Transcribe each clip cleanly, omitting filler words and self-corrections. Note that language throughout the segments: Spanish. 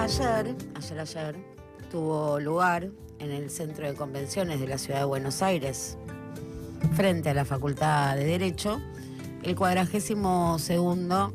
Ayer tuvo lugar en el Centro de Convenciones de la Ciudad de Buenos Aires, frente a la Facultad de Derecho, el 42º,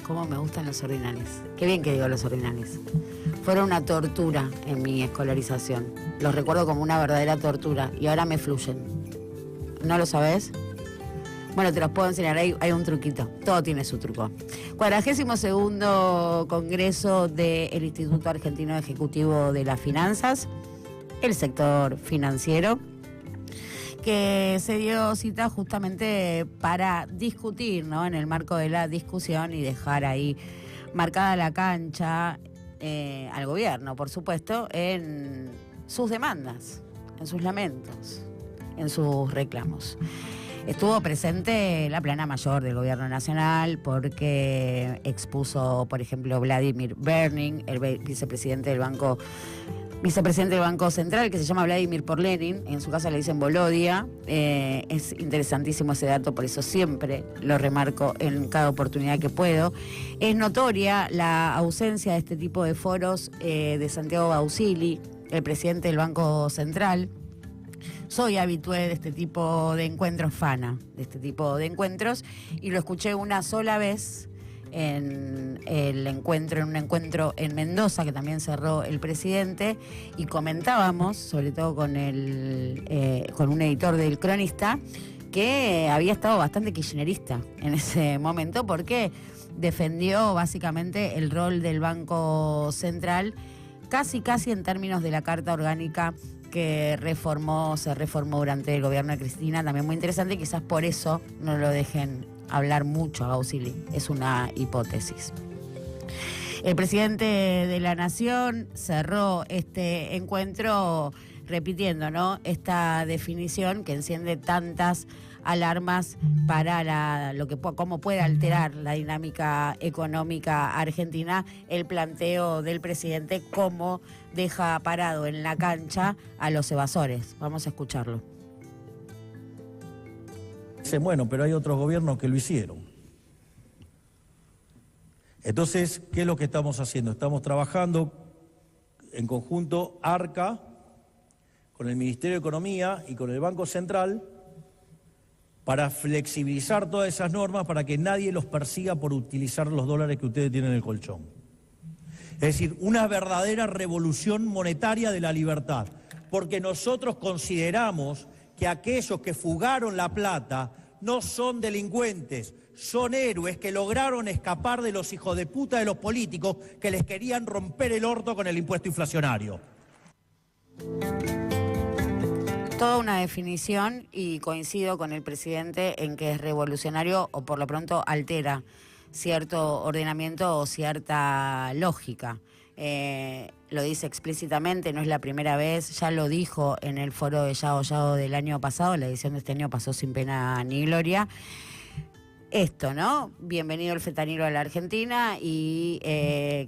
cómo me gustan los ordinales, qué bien que digo los ordinales, fueron una tortura en mi escolarización, los recuerdo como una verdadera tortura y ahora me fluyen. ¿No lo sabés? Bueno, te los puedo enseñar, hay un truquito, todo tiene su truco. 42º Congreso del Instituto Argentino Ejecutivo de las Finanzas, el sector financiero, que se dio cita justamente para discutir, ¿no?, en el marco de la discusión y dejar ahí marcada la cancha al gobierno, por supuesto, en sus demandas, en sus lamentos, en sus reclamos. Estuvo presente la plana mayor del gobierno nacional porque expuso, por ejemplo, Vladimir Berning, el vicepresidente del Banco Central, que se llama Vladimir por Lenin, en su casa le dicen Volodia. Es interesantísimo ese dato, por eso siempre lo remarco en cada oportunidad que puedo. Es notoria la ausencia de este tipo de foros de Santiago Bausili, el presidente del Banco Central. Soy habitué de este tipo de encuentros, fana de este tipo de encuentros, y lo escuché una sola vez en un encuentro en Mendoza, que también cerró el presidente, y comentábamos, sobre todo con un editor del Cronista, que había estado bastante kirchnerista en ese momento, porque defendió básicamente el rol del Banco Central, casi en términos de la Carta Orgánica que se reformó durante el gobierno de Cristina, también muy interesante, y quizás por eso no lo dejen hablar mucho a Bausili, es una hipótesis. El presidente de la Nación cerró este encuentro repitiendo, ¿no?, esta definición que enciende tantas alarmas para cómo puede alterar la dinámica económica argentina, el planteo del presidente, cómo deja parado en la cancha a los evasores. Vamos a escucharlo. Bueno, pero hay otros gobiernos que lo hicieron. Entonces, ¿qué es lo que estamos haciendo? Estamos trabajando en conjunto ARCA, con el Ministerio de Economía y con el Banco Central, para flexibilizar todas esas normas para que nadie los persiga por utilizar los dólares que ustedes tienen en el colchón. Es decir, una verdadera revolución monetaria de la libertad, porque nosotros consideramos que aquellos que fugaron la plata no son delincuentes, son héroes que lograron escapar de los hijos de puta de los políticos que les querían romper el orto con el impuesto inflacionario. Toda una definición, y coincido con el presidente en que es revolucionario, o por lo pronto altera cierto ordenamiento o cierta lógica. Lo dice explícitamente, no es la primera vez, ya lo dijo en el foro de Yao Yao del año pasado, la edición de este año pasó sin pena ni gloria. Esto, ¿no? Bienvenido el fentanilo a la Argentina, y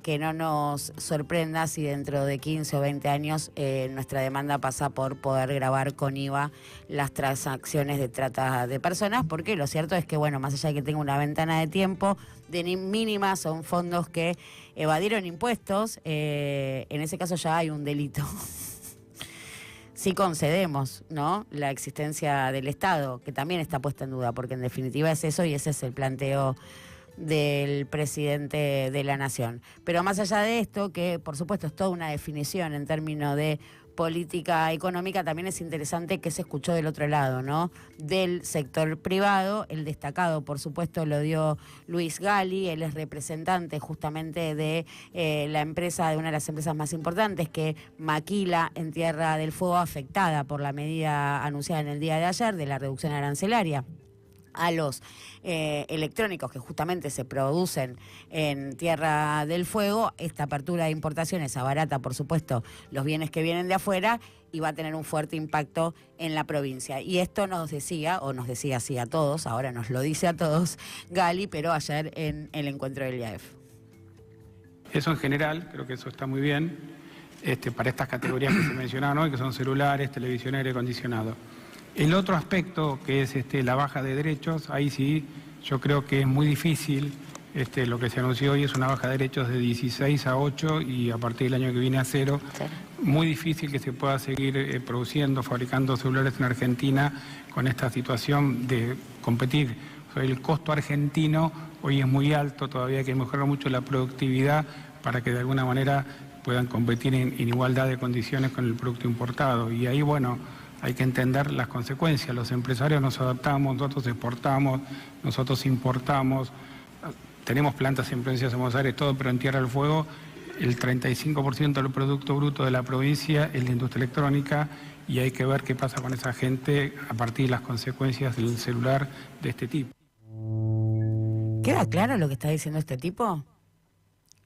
que no nos sorprenda si dentro de 15 o 20 años nuestra demanda pasa por poder grabar con IVA las transacciones de trata de personas, porque lo cierto es que, bueno, más allá de que tenga una ventana de tiempo de mínima, son fondos que evadieron impuestos, en ese caso ya hay un delito. Sí concedemos, ¿no?, la existencia del Estado, que también está puesta en duda, porque en definitiva es eso, y ese es el planteo del presidente de la Nación. Pero más allá de esto, que por supuesto es toda una definición en términos de política económica, también es interesante que se escuchó del otro lado, ¿no?, del sector privado. El destacado, por supuesto, lo dio Luis Gali, él es representante justamente de la empresa, de una de las empresas más importantes, que maquila en Tierra del Fuego, afectada por la medida anunciada en el día de ayer de la reducción arancelaria a los electrónicos que justamente se producen en Tierra del Fuego. Esta apertura de importaciones abarata, por supuesto, los bienes que vienen de afuera, y va a tener un fuerte impacto en la provincia. Y esto nos decía así a todos, ahora nos lo dice a todos Gali, pero ayer en el encuentro del IAEF. Eso en general, creo que eso está muy bien, para estas categorías que se mencionaron hoy, que son celulares, televisión, aire acondicionado. El otro aspecto, que es la baja de derechos, ahí sí yo creo que es muy difícil Lo que se anunció hoy es una baja de derechos de 16 a 8 y a partir del año que viene a 0. Sí. Muy difícil que se pueda seguir produciendo, fabricando celulares en Argentina con esta situación de competir. O sea, el costo argentino hoy es muy alto, todavía hay que mejorar mucho la productividad para que de alguna manera puedan competir en igualdad de condiciones con el producto importado. Y ahí, bueno, hay que entender las consecuencias. Los empresarios nos adaptamos, nosotros exportamos, nosotros importamos. Tenemos plantas en provincias de Buenos Aires, todo, pero en Tierra del Fuego el 35% del Producto Bruto de la provincia es la industria electrónica y hay que ver qué pasa con esa gente a partir de las consecuencias del celular de este tipo. ¿Queda claro lo que está diciendo este tipo?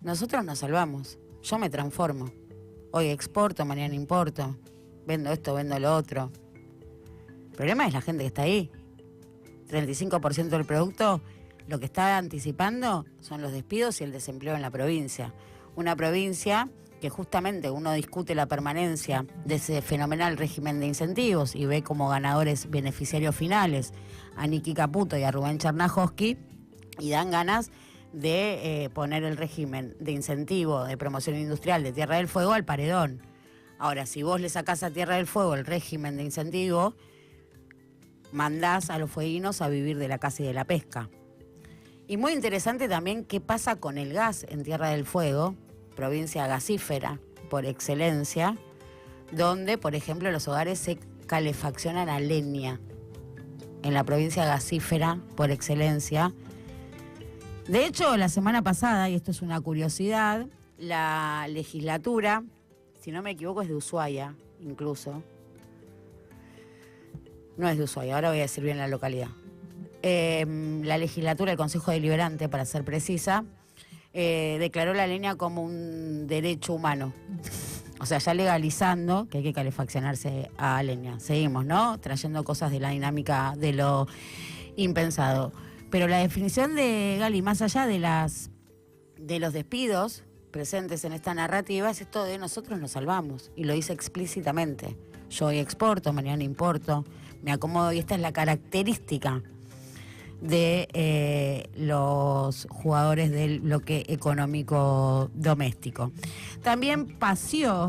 Nosotros nos salvamos. Yo me transformo. Hoy exporto, mañana importo. Vendo esto, vendo lo otro. El problema es la gente que está ahí. 35% del producto, lo que está anticipando son los despidos y el desempleo en la provincia. Una provincia que justamente uno discute la permanencia de ese fenomenal régimen de incentivos y ve como ganadores beneficiarios finales a Niki Caputo y a Rubén Chernahovsky, y dan ganas de poner el régimen de incentivo de promoción industrial de Tierra del Fuego al paredón. Ahora, si vos le sacás a Tierra del Fuego el régimen de incentivo, mandás a los fueguinos a vivir de la caza y de la pesca. Y muy interesante también qué pasa con el gas en Tierra del Fuego, provincia gasífera por excelencia, donde, por ejemplo, los hogares se calefaccionan a leña. En la provincia gasífera por excelencia. De hecho, la semana pasada, y esto es una curiosidad, la legislatura, si no me equivoco es de Ushuaia, incluso. No es de Ushuaia, ahora voy a decir bien la localidad. La legislatura, el Consejo Deliberante, para ser precisa, declaró la leña como un derecho humano. O sea, ya legalizando que hay que calefaccionarse a leña. Seguimos, ¿no? Trayendo cosas de la dinámica de lo impensado. Pero la definición de Gali, más allá de los despidos presentes en esta narrativa, es esto de nosotros nos salvamos. Y lo dice explícitamente. Yo hoy exporto, mañana importo, me acomodo, y esta es la característica de los jugadores del bloque económico doméstico. También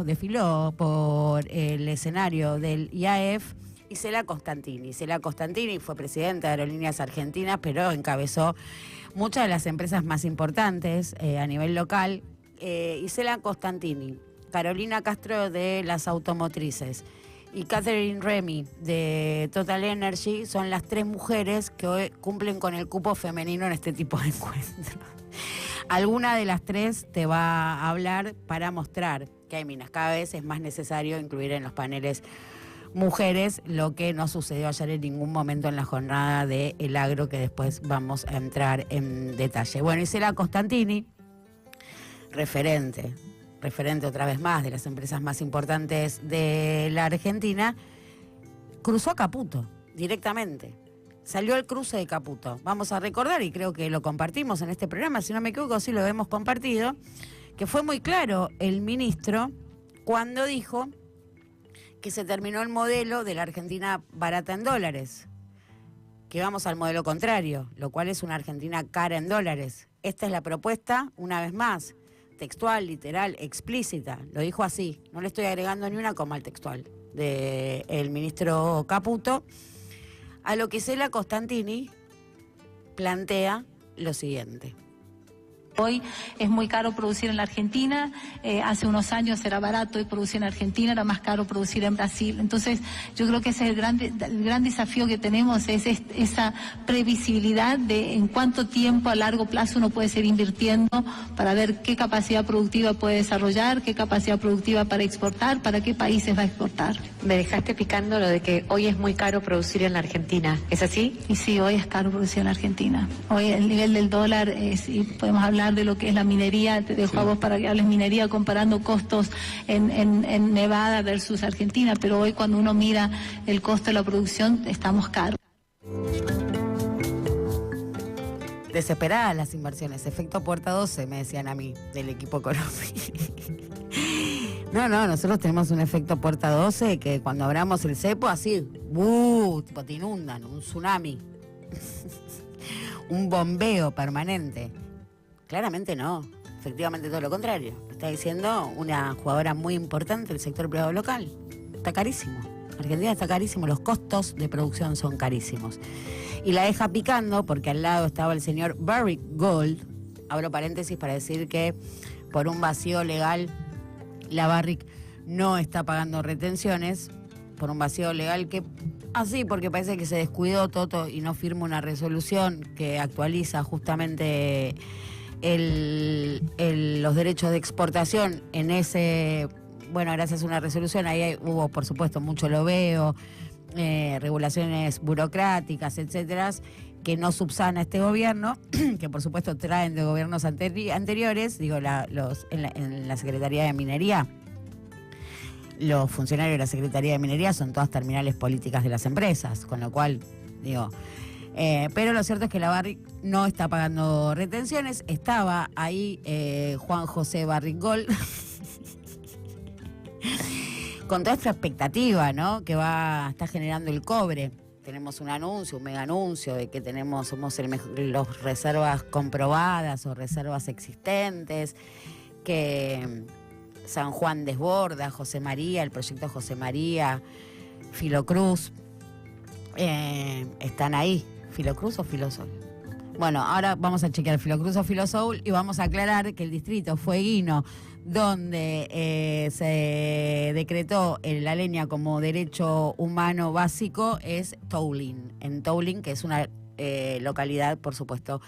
desfiló por el escenario del IAEF Isela Costantini. Isela Costantini fue presidenta de Aerolíneas Argentinas, pero encabezó muchas de las empresas más importantes a nivel local. Isela Costantini, Carolina Castro de las automotrices y Catherine Remy de Total Energy son las 3 mujeres que hoy cumplen con el cupo femenino en este tipo de encuentros. Alguna de las 3 te va a hablar para mostrar que hay minas. Cada vez es más necesario incluir en los paneles mujeres, lo que no sucedió ayer en ningún momento en la jornada de El Agro, que después vamos a entrar en detalle. Bueno, Isela Costantini, referente otra vez más de las empresas más importantes de la Argentina, cruzó a Caputo directamente. Salió al cruce de Caputo. Vamos a recordar, y creo que lo compartimos en este programa, si no me equivoco, sí lo hemos compartido, que fue muy claro el ministro cuando dijo que se terminó el modelo de la Argentina barata en dólares, que vamos al modelo contrario, lo cual es una Argentina cara en dólares. Esta es la propuesta, una vez más, textual, literal, explícita, lo dijo así, no le estoy agregando ni una coma al textual, del ministro Caputo, a lo que Isela Costantini plantea lo siguiente. Hoy es muy caro producir en la Argentina, hace unos años era barato y producir en Argentina, era más caro producir en Brasil. Entonces yo creo que ese es el gran desafío que tenemos, es esa previsibilidad de en cuánto tiempo a largo plazo uno puede seguir invirtiendo para ver qué capacidad productiva puede desarrollar, qué capacidad productiva para exportar, para qué países va a exportar. Me dejaste picando lo de que hoy es muy caro producir en la Argentina, ¿es así? Y sí, hoy es caro producir en la Argentina. Hoy el nivel del dólar es, y podemos hablar de lo que es la minería, te dejo a vos para que hables minería comparando costos en Nevada versus Argentina, pero hoy cuando uno mira el costo de la producción estamos caros. Desesperadas las inversiones, efecto puerta 12, me decían a mí, del equipo económico. No, nosotros tenemos un efecto puerta 12 que cuando abramos el cepo, así, tipo te inundan, un tsunami, un bombeo permanente. claramente no. Efectivamente todo lo contrario. Está diciendo una jugadora muy importante del sector privado local. Está carísimo. Argentina está carísimo, los costos de producción son carísimos. Y la deja picando porque al lado estaba el señor Barrick Gold. Abro paréntesis para decir que por un vacío legal la Barrick no está pagando retenciones. Por un vacío legal que así, porque parece que se descuidó Toto y no firma una resolución que actualiza justamente los derechos de exportación en ese, bueno, gracias a una resolución, ahí hubo por supuesto mucho lobeo, regulaciones burocráticas, etcétera, que no subsana este gobierno, que por supuesto traen de gobiernos anteriores, digo, en la Secretaría de Minería. Los funcionarios de la Secretaría de Minería son todas terminales políticas de las empresas, con lo cual, digo... pero lo cierto es que la Barrick no está pagando retenciones. Estaba ahí Juan José Barrick Gold con toda esta expectativa, ¿no? Que está generando el cobre. Tenemos un anuncio, un mega anuncio de que somos los reservas comprobadas o reservas existentes, que San Juan desborda, José María, el proyecto José María, Filocruz, están ahí. ¿Filocruz o Filosol? Bueno, ahora vamos a chequear Filocruz o Filosol y vamos a aclarar que el distrito fueguino donde se decretó la leña como derecho humano básico es Toulín, en Toulín, que es una localidad, por supuesto,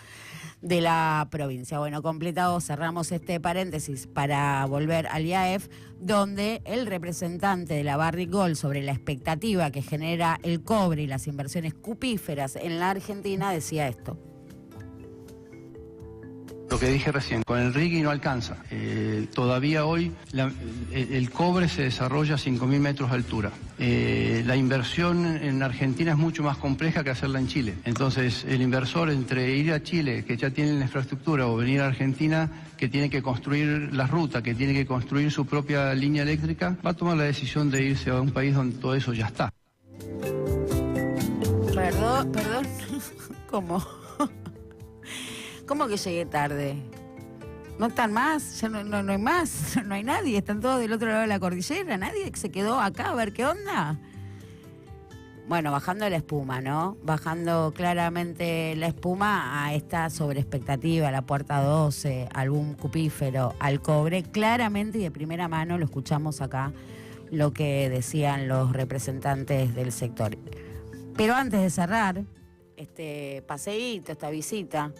de la provincia. Bueno, completado, cerramos este paréntesis para volver al IAEF, donde el representante de la Barrick Gold sobre la expectativa que genera el cobre y las inversiones cupíferas en la Argentina decía esto. Lo que dije recién, con el RIGI no alcanza. Todavía hoy el cobre se desarrolla a 5.000 metros de altura. La inversión en Argentina es mucho más compleja que hacerla en Chile. Entonces, el inversor entre ir a Chile, que ya tiene la infraestructura, o venir a Argentina, que tiene que construir la ruta, que tiene que construir su propia línea eléctrica, va a tomar la decisión de irse a un país donde todo eso ya está. Perdón, ¿cómo? ¿Cómo que llegué tarde? ¿No están más? ¿Ya no hay más? ¿No hay nadie? ¿Están todos del otro lado de la cordillera? ¿Nadie se quedó acá a ver qué onda? Bueno, bajando la espuma, ¿no? Bajando claramente la espuma a esta sobreexpectativa, a la puerta 12, al boom cupífero, al cobre. Claramente y de primera mano lo escuchamos acá, lo que decían los representantes del sector. Pero antes de cerrar este paseíto, esta visita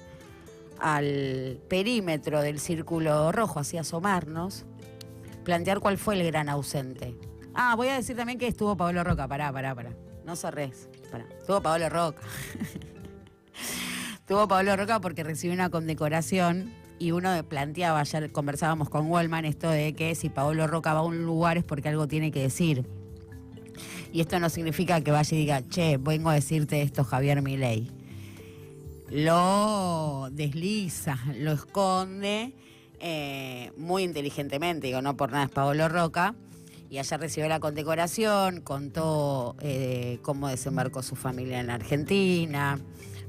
al perímetro del Círculo Rojo, así asomarnos, plantear cuál fue el gran ausente. Voy a decir también que estuvo Pablo Roca, pará. No cerrés, pará. Estuvo Pablo Roca. Estuvo Pablo Roca porque recibió una condecoración y uno planteaba, ayer conversábamos con Wallman, esto de que si Pablo Roca va a un lugar es porque algo tiene que decir. Y esto no significa que vaya y diga, che, vengo a decirte esto, Javier Milei. Lo desliza, lo esconde muy inteligentemente, digo, no por nada es Pablo Roca, y ayer recibió la condecoración, contó cómo desembarcó su familia en la Argentina,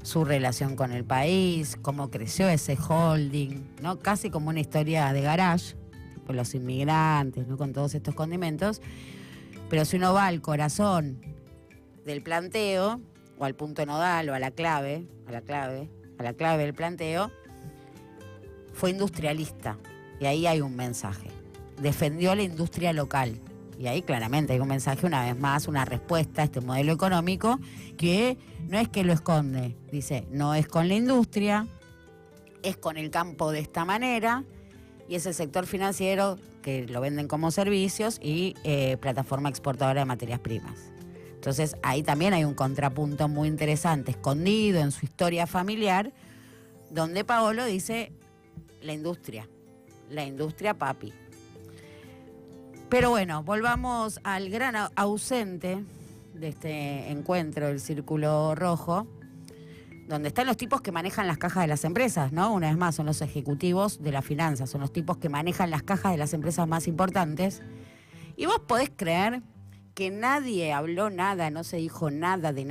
su relación con el país, cómo creció ese holding, ¿no? Casi como una historia de garage, tipo los inmigrantes, ¿no? Con todos estos condimentos, pero si uno va al corazón del planteo, o al punto nodal, o a la clave del planteo, fue industrialista. Y ahí hay un mensaje. Defendió la industria local. Y ahí claramente hay un mensaje, una vez más, una respuesta a este modelo económico que no es que lo esconde. Dice, no es con la industria, es con el campo de esta manera, y es el sector financiero que lo venden como servicios y plataforma exportadora de materias primas. Entonces ahí también hay un contrapunto muy interesante, escondido en su historia familiar, donde Paolo dice la industria papi. Pero bueno, volvamos al gran ausente de este encuentro del Círculo Rojo, donde están los tipos que manejan las cajas de las empresas, ¿no? Una vez más, son los ejecutivos de la finanza, son los tipos que manejan las cajas de las empresas más importantes. Y vos podés creer que nadie habló nada, no se dijo nada, de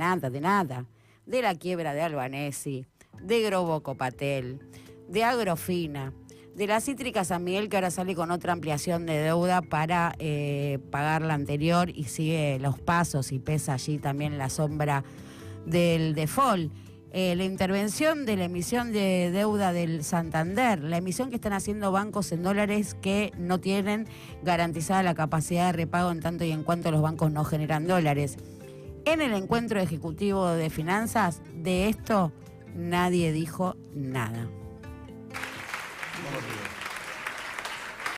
la quiebra de Albanesi, de Grobo Copatel, de Agrofina, de la Cítrica San Miguel, que ahora sale con otra ampliación de deuda para pagar la anterior y sigue los pasos y pesa allí también la sombra del default. La intervención de la emisión de deuda del Santander, la emisión que están haciendo bancos en dólares que no tienen garantizada la capacidad de repago en tanto y en cuanto los bancos no generan dólares. En el encuentro ejecutivo de finanzas, de esto nadie dijo nada.